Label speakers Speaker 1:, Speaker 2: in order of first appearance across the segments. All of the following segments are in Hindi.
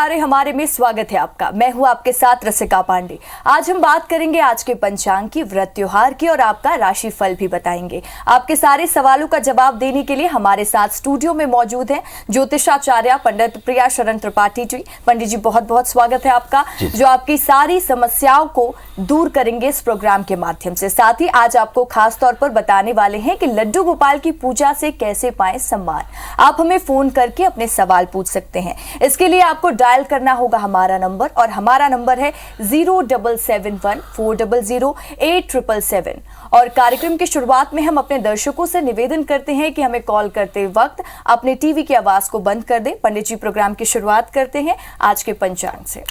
Speaker 1: तारे हमारे में स्वागत है आपका। मैं हूं आपके साथ रसिका पांडे। आज हम बात करेंगे आज के पंचांग की, व्रत त्योहार की और आपका राशि फल भी बताएंगे। आपके सारे सवालों का जवाब देने के लिए हमारे साथ स्टूडियो में मौजूद हैं ज्योतिषाचार्य पंडित प्रिया शरण त्रिपाठी जी। पंडित जी बहुत बहुत स्वागत है आपका, जो आपकी सारी समस्याओं को दूर करेंगे इस प्रोग्राम के माध्यम से। साथ ही आज आपको खास तौर पर बताने वाले हैं कि लड्डू गोपाल की पूजा से कैसे पाएं सम्मान। आप हमें फोन करके अपने सवाल पूछ सकते हैं। इसके लिए आपको डायल करना होगा हमारा नंबर, और हमारा नंबर है 0771-400-8777। और कार्यक्रम की शुरुआत में हम अपने दर्शकों से निवेदन करते हैं कि हमें कॉल करते वक्त अपने टीवी की आवाज को बंद कर दें। पंडित जी प्रोग्राम की शुरुआत करते हैं आज के पंचांग से।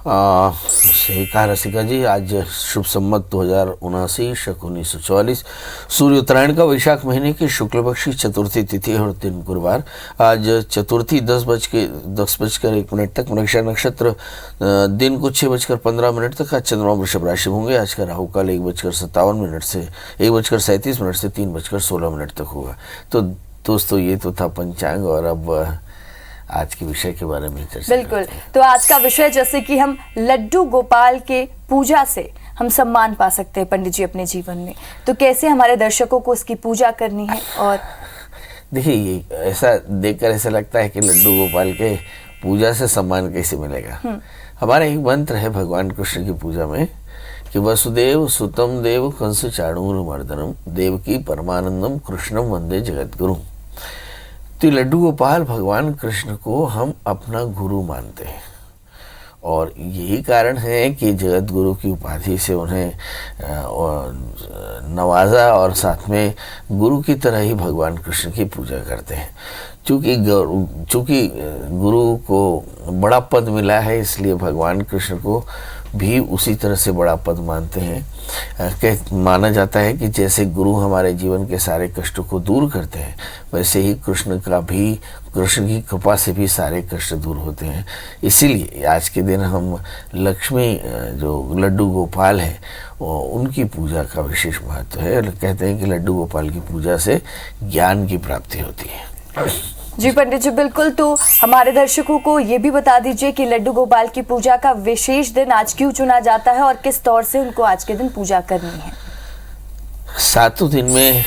Speaker 2: सही कहा रसिका जी। आज शुभ संमत 2079 शक 1944 सूर्य उत्तरायण का वैशाख महीने की शुक्ल पक्ष चतुर्थी तिथि और दिन गुरुवार। आज चतुर्थी 10:01 तक, मृगशिरा नक्षत्र दिन को 6:15 तक। आज चंद्रमा वृषभ राशि में होंगे। आज का राहु काल 1:57 से 1:37 से 3:16 तक होगा। तो दोस्तों ये तो था पंचांग, और अब आज के विषय के बारे में चर्चा।
Speaker 1: बिल्कुल, तो आज का विषय जैसे कि हम लड्डू गोपाल के पूजा से हम सम्मान पा सकते हैं पंडित जी अपने जीवन में, तो कैसे हमारे दर्शकों को इसकी पूजा करनी है। और
Speaker 2: देखिए, ये ऐसा देखकर ऐसा लगता है कि लड्डू गोपाल के पूजा से सम्मान कैसे मिलेगा। हमारा एक मंत्र है भगवान कृष्ण की पूजा में कि वसुदेव सुतम देव कंस चाणूरमर्दनम देवकी परमानंदम कृष्णम वंदे जगतगुरु। तो लड्डू गोपाल भगवान कृष्ण को हम अपना गुरु मानते हैं, और यही कारण है कि जगत गुरु की उपाधि से उन्हें नवाजा, और साथ में गुरु की तरह ही भगवान कृष्ण की पूजा करते हैं। चूँकि गुरु को बड़ा पद मिला है, इसलिए भगवान कृष्ण को भी उसी तरह से बड़ा पद मानते हैं। माना जाता है कि जैसे गुरु हमारे जीवन के सारे कष्टों को दूर करते हैं, वैसे ही कृष्ण की कृपा से भी सारे कष्ट दूर होते हैं। इसीलिए आज के दिन हम लक्ष्मी, जो लड्डू गोपाल है, उनकी पूजा का विशेष महत्व है। कहते हैं कि लड्डू गोपाल की पूजा से ज्ञान की प्राप्ति होती है।
Speaker 1: जी पंडित जी बिल्कुल, तो हमारे दर्शकों को ये भी बता दीजिए कि लड्डू गोपाल की पूजा का विशेष दिन आज क्यों चुना जाता है और किस तौर से उनको आज के दिन पूजा करनी है।
Speaker 2: सातों दिन में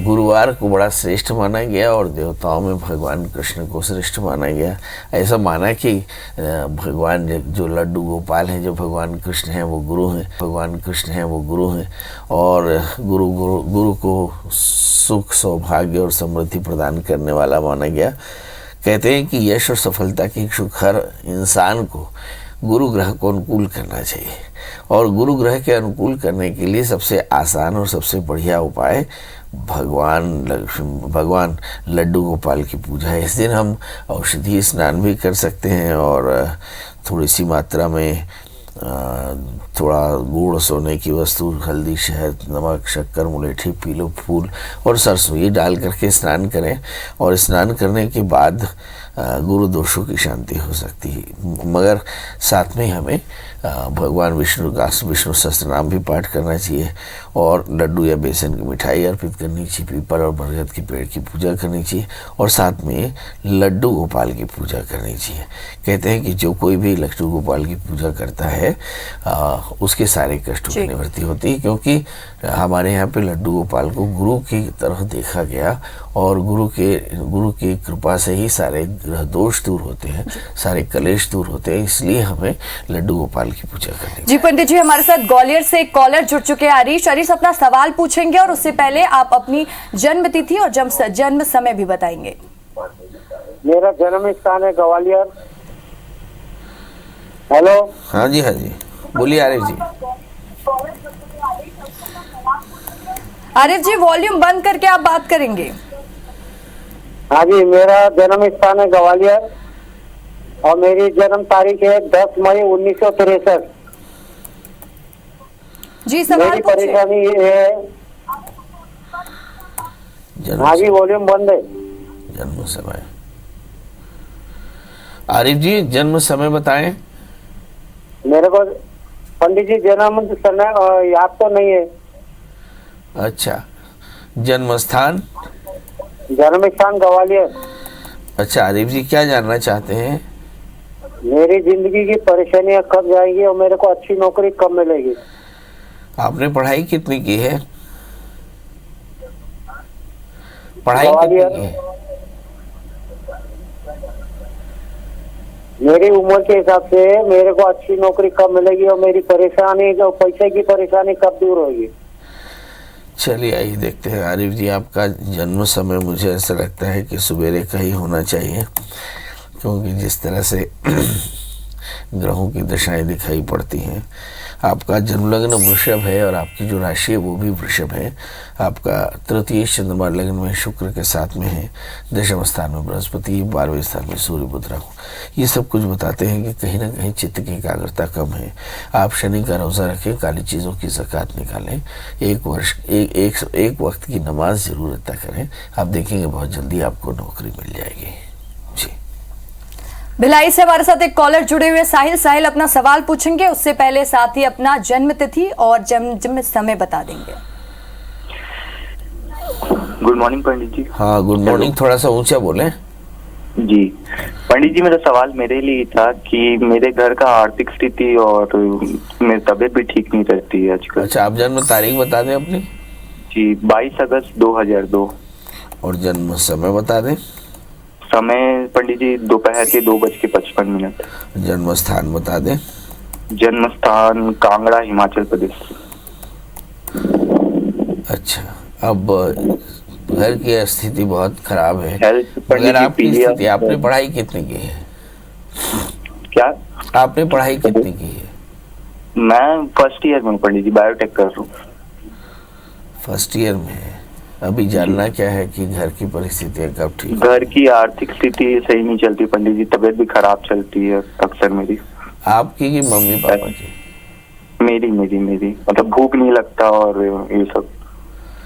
Speaker 2: गुरुवार को बड़ा श्रेष्ठ माना गया, और देवताओं में भगवान कृष्ण को श्रेष्ठ माना गया। ऐसा माना कि भगवान जो लड्डू गोपाल हैं, जो भगवान कृष्ण हैं वो गुरु हैं, भगवान कृष्ण हैं वो गुरु हैं, और गुरु को सुख सौभाग्य और समृद्धि प्रदान करने वाला माना गया। कहते हैं कि यश और सफलता के इच्छुक हर इंसान को गुरु ग्रह को अनुकूल करना चाहिए, और गुरु ग्रह के अनुकूल करने के लिए सबसे आसान और सबसे बढ़िया उपाय भगवान लड्डू गोपाल की पूजा है। इस दिन हम औषधि स्नान भी कर सकते हैं, और थोड़ी सी मात्रा में थोड़ा गुड़, सोने की वस्तु, हल्दी, शहद, नमक, शक्कर, मुलेठी, पीलो फूल और सरसों ये डाल करके स्नान करें, और स्नान करने के बाद गुरु दोषों की शांति हो सकती है। मगर साथ में हमें भगवान विष्णु का विष्णु सहस्त्र नाम भी पाठ करना चाहिए, और लड्डू या बेसन की मिठाई अर्पित करनी चाहिए, पीपल और बरगद के पेड़ की पूजा करनी चाहिए, और साथ में लड्डू गोपाल की पूजा करनी चाहिए। कहते हैं कि जो कोई भी लड्डू गोपाल की पूजा करता है उसके सारे कष्टों की निवृत्ति होती है, क्योंकि हमारे यहाँ पे लड्डू गोपाल को गुरु की तरह देखा गया, और गुरु की कृपा से ही सारे ग्रह दोष दूर होते हैं, सारे कलेश दूर होते हैं। इसलिए हमें लड्डू गोपाल की पूजा करनी।
Speaker 1: जी पंडित जी, हमारे साथ ग्वालियर से एक कॉलर जुड़ चुके हैं हरीश। हरीश अपना सवाल पूछेंगे, और उससे पहले आप अपनी जन्म तिथि और जन्म समय भी बताएंगे।
Speaker 3: मेरा जन्म स्थान है ग्वालियर। हेलो।
Speaker 2: हाँ जी बोलिए आरिफ जी।
Speaker 1: आरिफ जी वॉल्यूम बंद करके आप बात करेंगे।
Speaker 3: हाँ जी, मेरा जन्म स्थान है ग्वालियर, और मेरी जन्म तारीख है 10 मई 1963।
Speaker 1: जी सवाल
Speaker 3: मेरी परेशानी ये है। हाँ जी, वॉल्यूम बंद है।
Speaker 2: जन्म समय आरिफ जी, जन्म समय बताएं।
Speaker 3: मेरे को पंडित जी जन्म समय याद तो नहीं है।
Speaker 2: अच्छा, जन्म स्थान
Speaker 3: ग्वालियर।
Speaker 2: अच्छा आरिफ जी, क्या जानना चाहते हैं?
Speaker 3: मेरी जिंदगी की परेशानियां कब जाएंगी और मेरे को अच्छी नौकरी कब मिलेगी?
Speaker 2: आपने पढ़ाई कितनी की है? पढ़ाई
Speaker 3: ग्वालियर।
Speaker 2: कितनी की है?
Speaker 3: मेरी उम्र के हिसाब से मेरे को अच्छी नौकरी कब मिलेगी और मेरी परेशानी जो पैसे की परेशानी कब दूर होगी?
Speaker 2: चलिए आइए देखते हैं। आरिफ जी, आपका जन्म समय मुझे ऐसा लगता है कि सवेरे का ही होना चाहिए, क्योंकि जिस तरह से ग्रहों की दशाएं दिखाई पड़ती हैं, आपका जन्म लग्न वृषभ है और आपकी जो राशि है वो भी वृषभ है। आपका तृतीय चंद्रमा लग्न में शुक्र के साथ में है, दशम स्थान में बृहस्पति, 12वें स्थान में सूर्य बुध राहु। ये सब कुछ बताते हैं कि कहीं ना कहीं चित्त की एकाग्रता कम है। आप शनि का रोज़ा रखें, काली चीज़ों की ज़कात निकालें, एक वक्त की नमाज जरूर अदा करें। आप देखेंगे बहुत जल्दी आपको नौकरी मिल जाएगी। जी,
Speaker 1: भिलाई से हमारे साथ एक कॉलर जुड़े हुए साहिल अपना सवाल पूछेंगे, उससे पहले साथ ही अपना जन्म तिथि और जन्म समय बता देंगे।
Speaker 4: गुड मॉर्निंग पंडित जी।
Speaker 2: हाँ, गुड मॉर्निंग। थोड़ा सा ऊंचा बोलें।
Speaker 4: जी पंडित जी, मेरा सवाल मेरे लिए था कि मेरे घर का आर्थिक स्थिति और मेरी तबीयत भी ठीक नहीं रहती है आजकल।
Speaker 2: अच्छा, आप जन्म तारीख बता दें अपनी।
Speaker 4: जी, 22 अगस्त 2002।
Speaker 2: और जन्म समय बता दें।
Speaker 4: समय पंडित जी दोपहर के 2:55।
Speaker 2: जन्म स्थान बता दें।
Speaker 4: जन्म स्थान कांगड़ा, हिमाचल प्रदेश।
Speaker 2: अच्छा, अब घर की स्थिति बहुत खराब है।
Speaker 4: हेल्थ
Speaker 2: अगर आपकी स्थिति, आपने पढ़ाई कितनी की है?
Speaker 4: क्या
Speaker 2: आपने पढ़ाई कितनी की है?
Speaker 4: मैं फर्स्ट ईयर में हूँ पंडित जी, बायोटेक कर रहा हूँ।
Speaker 2: फर्स्ट ईयर में है। अभी जानना क्या है कि घर की परिस्थितियाँ कब ठीक?
Speaker 4: घर की आर्थिक स्थिति सही नहीं चलती पंडित जी, तबीयत भी खराब चलती है अक्सर मेरी।
Speaker 2: आपकी कि मम्मी पापा की?
Speaker 4: मेरी मेरी मेरी मतलब भूख नहीं लगता और ये सब,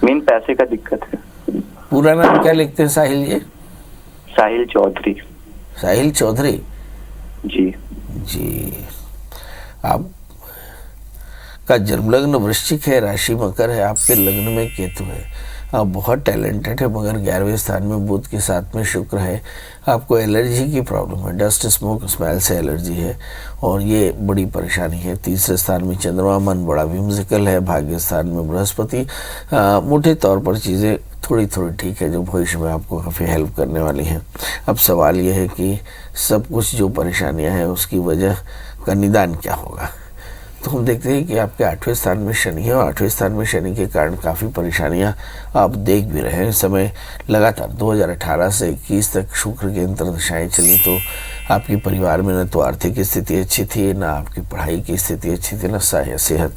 Speaker 4: मेन पैसे का दिक्कत है।
Speaker 2: पूरा नाम क्या लिखते हैं साहिल जी?
Speaker 4: साहिल चौधरी।
Speaker 2: साहिल चौधरी
Speaker 4: जी
Speaker 2: जी। आप का जन्म लग्न वृश्चिक है, राशि मकर है, आपके लग्न में केतु है। आप बहुत टैलेंटेड है, मगर 11वें स्थान में बुध के साथ में शुक्र है। आपको एलर्जी की प्रॉब्लम है, डस्ट स्मोक स्मेल से एलर्जी है और ये बड़ी परेशानी है। तीसरे स्थान में चंद्रमा, मन बड़ा म्यूजिकल है। भाग्य स्थान में बृहस्पति। मोटे तौर पर चीज़ें थोड़ी थोड़ी ठीक है, जो भविष्य में आपको काफ़ी हेल्प करने वाली हैं। अब सवाल यह है कि सब कुछ जो परेशानियां हैं उसकी वजह का निदान क्या होगा। तो हम देखते हैं कि आपके 8वें स्थान में शनि है और 8वें स्थान में शनि के कारण काफ़ी परेशानियां आप देख भी रहे हैं। इस समय लगातार 2018 से 21 तक शुक्र की अंतर्दशाएं चली, तो आपके परिवार में न तो आर्थिक स्थिति अच्छी थी, ना आपकी पढ़ाई की स्थिति अच्छी थी, ना सेहत।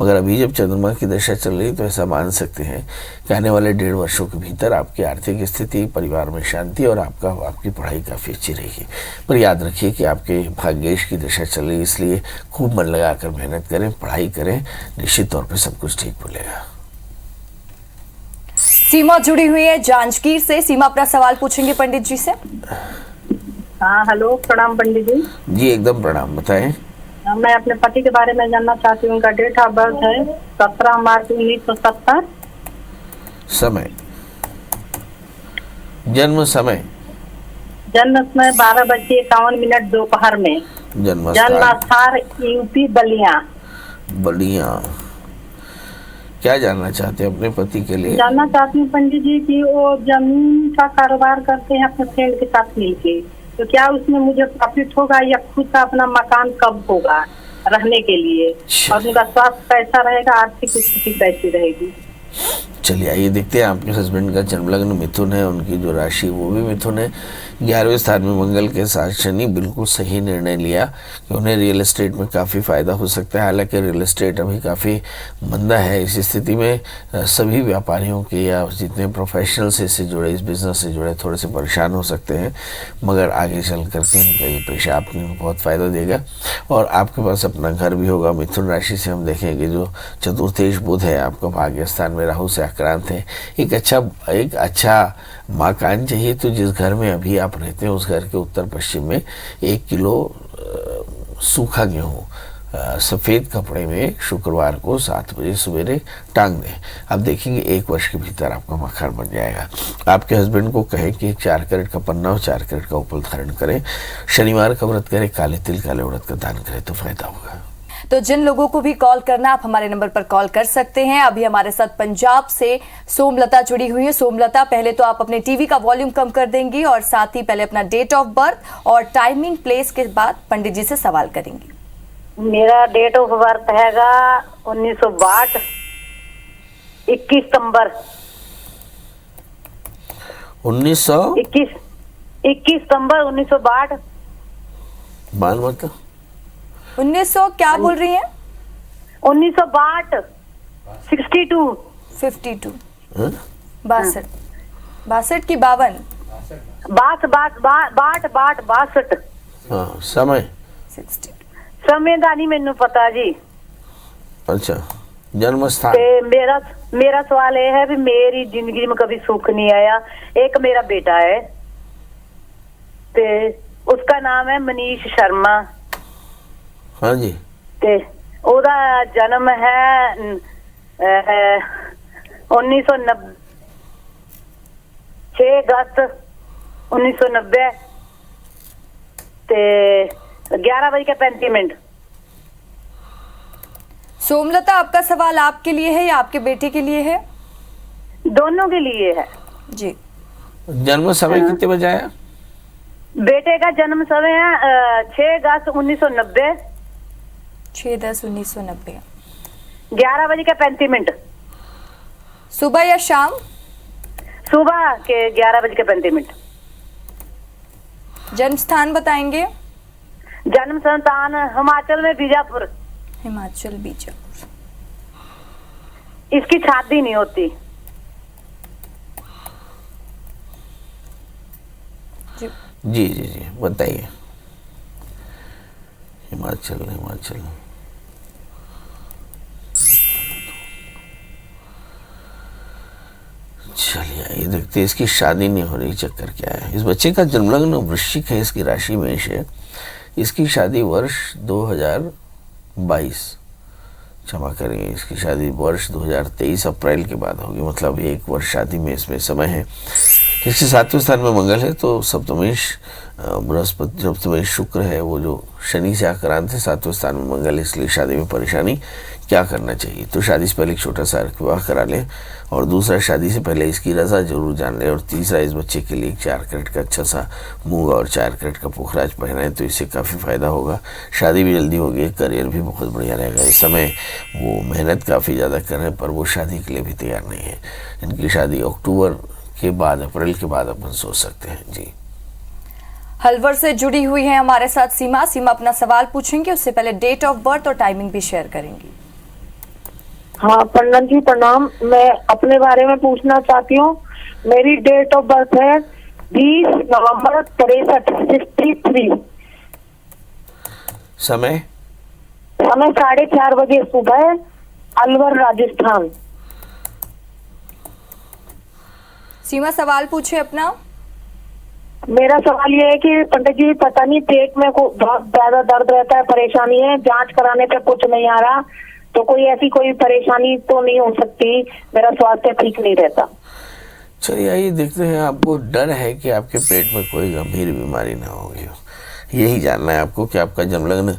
Speaker 2: मगर अभी जब चंद्रमा की दशा चल रही तो ऐसा मान सकते हैं कि आने वाले 1.5 वर्षों के भीतर आपकी आर्थिक स्थिति, परिवार में शांति और आपकी पढ़ाई काफ़ी अच्छी रहेगी। पर याद रखिए कि आपके भाग्येश की दशा चल रही, इसलिए खूब मन लगाकर मेहनत करें, पढ़ाई करें, निश्चित तौर पर सब कुछ ठीक मिलेगा।
Speaker 1: सीमा जुड़ी हुई है जांजगीर से। सीमा अपना सवाल पूछेंगे पंडित जी से।
Speaker 5: हाँ हेलो, प्रणाम पंडित जी।
Speaker 2: जी एकदम प्रणाम, बताएं।
Speaker 5: मैं अपने पति के बारे में जानना चाहती हूँ। उनका डेट ऑफ बर्थ है 17 मार्च 1970।
Speaker 2: समय, जन्म समय?
Speaker 5: जन्म समय 12:51 दोपहर में।
Speaker 2: जन्म
Speaker 5: स्थान यूपी बलिया।
Speaker 2: बलिया। क्या जानना चाहते हैं अपने पति के लिए?
Speaker 5: जानना चाहती हूँ पंडित जी कि वो जमीन का कारोबार करते हैं अपने फ्रेंड के साथ मिलके, तो क्या उसमें मुझे प्रॉफिट होगा या खुद का अपना मकान कब होगा रहने के लिए, और उनका स्वास्थ्य कैसा रहेगा, आर्थिक स्थिति कैसी रहेगी?
Speaker 2: चलिए आइए देखते हैं। आपके हस्बैंड का जन्म लग्न मिथुन है, उनकी जो राशि वो भी मिथुन है। 11वें स्थान में मंगल के साथ शनि। बिल्कुल सही निर्णय लिया कि उन्हें रियल एस्टेट में काफ़ी फ़ायदा हो सकता है। हालांकि रियल एस्टेट अभी काफ़ी मंदा है। इस स्थिति में सभी व्यापारियों के या जितने प्रोफेशनल से इससे जुड़े, इस बिज़नेस से जुड़े, थोड़े से परेशान हो सकते हैं, मगर आगे चल करके इनका ये पेशा आपको बहुत फ़ायदा देगा और आपके पास अपना घर भी होगा। मिथुन राशि से हम देखेंगे जो चतुर्थेश बुध है आपका भाग्य स्थान में राहु से आक्रांत है। एक अच्छा मकान चाहिए, तो जिस घर में अभी आप रहते हैं उस घर के उत्तर पश्चिम में 1 किलो सूखा गेहूँ सफ़ेद कपड़े में शुक्रवार को 7 बजे सवेरे टांग दें। आप देखेंगे 1 वर्ष के भीतर आपका मकान बन जाएगा। आपके हस्बैंड को कहें कि 4 कैरेट का पन्ना और 4 कैरेट का उपल धारण करें। शनिवार का व्रत करें, काले तिल काले उड़द का दान करें तो फायदा होगा।
Speaker 1: तो जिन लोगों को भी कॉल करना, आप हमारे नंबर पर कॉल कर सकते हैं। अभी हमारे साथ पंजाब से सोमलता जुड़ी हुई है। सोमलता, पहले तो आप अपने टीवी का वॉल्यूम कम कर देंगी और साथ ही पहले अपना डेट ऑफ बर्थ और टाइमिंग प्लेस के बाद पंडित जी से सवाल करेंगी।
Speaker 5: मेरा डेट ऑफ बर्थ हैगा 1962, 21 सितंबर
Speaker 2: 1921
Speaker 5: सितंबर 1962।
Speaker 2: बाल मतलब
Speaker 1: 1900 क्या बोल रही हैं?
Speaker 5: 1962 62
Speaker 1: 52
Speaker 2: हाँ?
Speaker 1: 62 की 52
Speaker 5: 62।
Speaker 2: हाँ, समय
Speaker 1: 62।
Speaker 5: समय ਦਾ नहीं ਮੈਨੂੰ पता जी।
Speaker 2: अच्छा, जन्म स्थान।
Speaker 5: ਤੇ मेरा सवाल ये है भी मेरी जिंदगी में कभी सुख नहीं आया। एक मेरा बेटा है, ते उसका नाम है मनीष शर्मा।
Speaker 2: हाँ जी।
Speaker 5: ते ओदा जन्म है 1990, 6 अगस्त 1990 ते 11:35।
Speaker 1: सोमलता, आपका सवाल आपके लिए है या आपके बेटे के लिए है?
Speaker 5: दोनों के लिए है
Speaker 1: जी।
Speaker 2: जन्म समय कितने बजे आया?
Speaker 5: बेटे का जन्म समय है 6 अगस्त 1990,
Speaker 1: 6/10/1990,
Speaker 5: 11:35।
Speaker 1: सुबह या शाम?
Speaker 5: सुबह के 11:35।
Speaker 1: जन्म स्थान बताएंगे?
Speaker 5: जन्म स्थान हिमाचल में बीजापुर।
Speaker 1: हिमाचल बीजापुर।
Speaker 5: इसकी शादी नहीं होती।
Speaker 1: जी
Speaker 2: जी जी जी, बताइए। हिमाचल चलिए, ये देखते हैं इसकी शादी नहीं हो रही, चक्कर क्या है। इस बच्चे का जन्मलग्न वृश्चिक है, इसकी राशि मेष है। इसकी शादी वर्ष 2022, क्षमा करेंगे, इसकी शादी वर्ष 2023 अप्रैल के बाद होगी। मतलब 1 वर्ष शादी में इसमें समय है। इसके 7वें स्थान में मंगल है, तो सप्तमेश बृहस्पति, सप्तमेश शुक्र है, वो जो शनि से आक्रांत है। 7वें स्थान में मंगल, इसलिए शादी में परेशानी। क्या करना चाहिए? तो शादी से पहले एक छोटा सा विवाह करा लें, और दूसरा, शादी से पहले इसकी रजा जरूर जान लें, और तीसरा, इस बच्चे के लिए 4 कैरेट का अच्छा सा मूंगा और 4 कैरेट का पुखराज पहनाएं, तो इससे काफ़ी फायदा होगा। शादी भी जल्दी होगी, करियर भी बहुत बढ़िया रहेगा। इस समय वो मेहनत काफ़ी ज़्यादा कर रहे हैं, पर वो शादी के लिए भी तैयार नहीं है। इनकी शादी अक्टूबर के बाद, अप्रैल के बाद अपन सोच सकते हैं। जी।
Speaker 1: हलवर से जुड़ी हुई है हमारे साथ सीमा। अपना सवाल पूछेंगे, उससे पहले डेट ऑफ बर्थ और टाइमिंग भी शेयर करेंगी।
Speaker 6: हाँ पंडित जी प्रणाम। मैं अपने बारे में पूछना चाहती हूँ। मेरी डेट ऑफ बर्थ है 20 नवंबर 63।
Speaker 2: समय
Speaker 6: 4:30 बजे सुबह, अलवर राजस्थान।
Speaker 1: सीमा, सवाल पूछे अपना।
Speaker 6: मेरा सवाल ये है कि पंडित जी पता नहीं पेट में बहुत ज्यादा दर्द रहता है, परेशानी है, जांच कराने पे कुछ नहीं आ रहा, तो कोई ऐसी कोई परेशानी तो नहीं हो सकती? मेरा स्वास्थ्य ठीक नहीं रहता।
Speaker 2: चलिए, आइए देखते हैं। आपको डर है कि आपके पेट में कोई गंभीर बीमारी ना होगी, यही जानना है आपको। कि आपका जन्मलग्न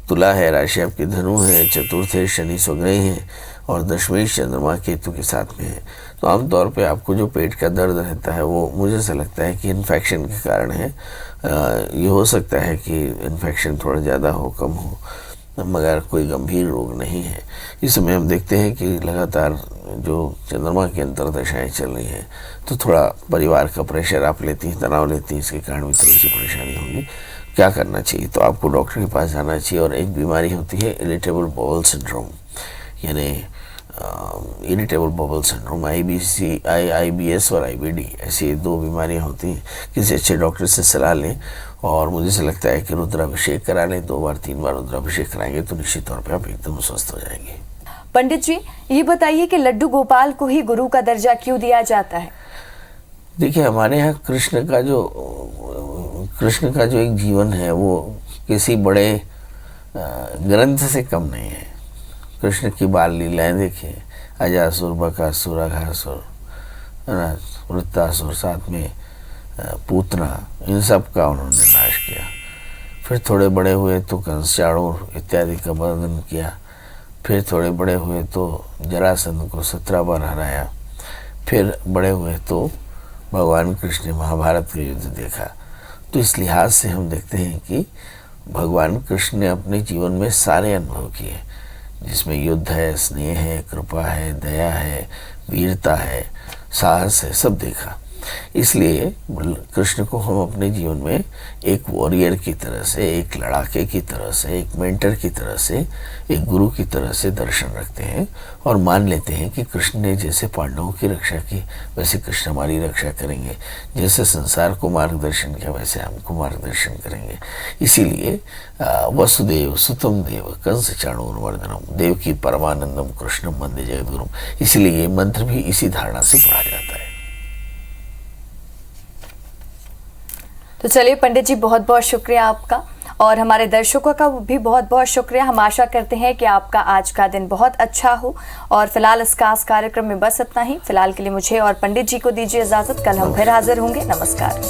Speaker 2: तुला है, राशि आपकी धनु है, चतुर्थ है, शनि स्वग्रही है, और दशमेश चंद्रमा केतु के साथ में है। तो आमतौर पे आपको जो पेट का दर्द रहता है, वो मुझे ऐसा लगता है कि इन्फेक्शन के कारण है। ये हो सकता है कि इन्फेक्शन थोड़ा ज़्यादा हो, कम हो, मगर कोई गंभीर रोग नहीं है। इस समय हम देखते हैं कि लगातार जो चंद्रमा की अंतर्दशाएँ चल रही हैं, तो थोड़ा परिवार का प्रेशर आप लेती हैं, तनाव लेती हैं, इसके कारण भी थोड़ी सी परेशानी होगी। क्या करना चाहिए? तो आपको डॉक्टर के पास जाना चाहिए। और एक बीमारी होती है इरिटेबल बाउल सिंड्रोम, यानी इरिटेबल बाउल सिंड्रोम, IBS और IBD, ऐसी 2 बीमारियां होती हैं। किसी अच्छे डॉक्टर से सलाह लें, और मुझे से लगता है कि रुद्राभिषेक करा लें। 2 बार 3 बार रुद्राभिषेक कराएंगे तो निश्चित तौर पे आप एकदम स्वस्थ हो जाएंगे।
Speaker 1: पंडित जी, ये बताइए कि लड्डू गोपाल को ही गुरु का दर्जा क्यों दिया जाता है?
Speaker 2: देखिए, हमारे यहाँ कृष्ण का जो एक जीवन है, वो किसी बड़े ग्रंथ से कम नहीं है। कृष्ण की बाल लीलाएं देखिए, अजासुर, बकासुर, अघासुर, वृत्तासुर, साथ में पूतना, इन सब का उन्होंने नाश किया। फिर थोड़े बड़े हुए तो कंस, चाणूर इत्यादि का वर्णन किया। फिर थोड़े बड़े हुए तो जरासंध को 17 बार हराया। फिर बड़े हुए तो भगवान कृष्ण ने महाभारत का युद्ध देखा। तो इस लिहाज से हम देखते हैं कि भगवान कृष्ण ने अपने जीवन में सारे अनुभव किए, जिसमें युद्ध है, स्नेह है, कृपा है, दया है, वीरता है, साहस है, सब देखा। इसलिए कृष्ण को हम अपने जीवन में एक वॉरियर की तरह से, एक लड़ाके की तरह से, एक मेंटर की तरह से, एक गुरु की तरह से दर्शन रखते हैं और मान लेते हैं कि कृष्ण ने जैसे पांडवों की रक्षा की वैसे कृष्ण हमारी रक्षा करेंगे, जैसे संसार को मार्गदर्शन किया वैसे हमको मार्गदर्शन करेंगे। इसीलिए वसुदेव सुतम देव कंस चाणूरमर्दनम देव की परमानंदम कृष्णम वंदे जगद्गुरुम, इसलिए ये मंत्र भी इसी धारणा से पढ़ा जाता है।
Speaker 1: तो चलिए पंडित जी, बहुत बहुत शुक्रिया आपका और हमारे दर्शकों का भी बहुत बहुत शुक्रिया। हम आशा करते हैं कि आपका आज का दिन बहुत अच्छा हो। और फिलहाल इस खास कार्यक्रम में बस इतना ही। फिलहाल के लिए मुझे और पंडित जी को दीजिए इजाजत। कल हम फिर हाजिर होंगे। नमस्कार।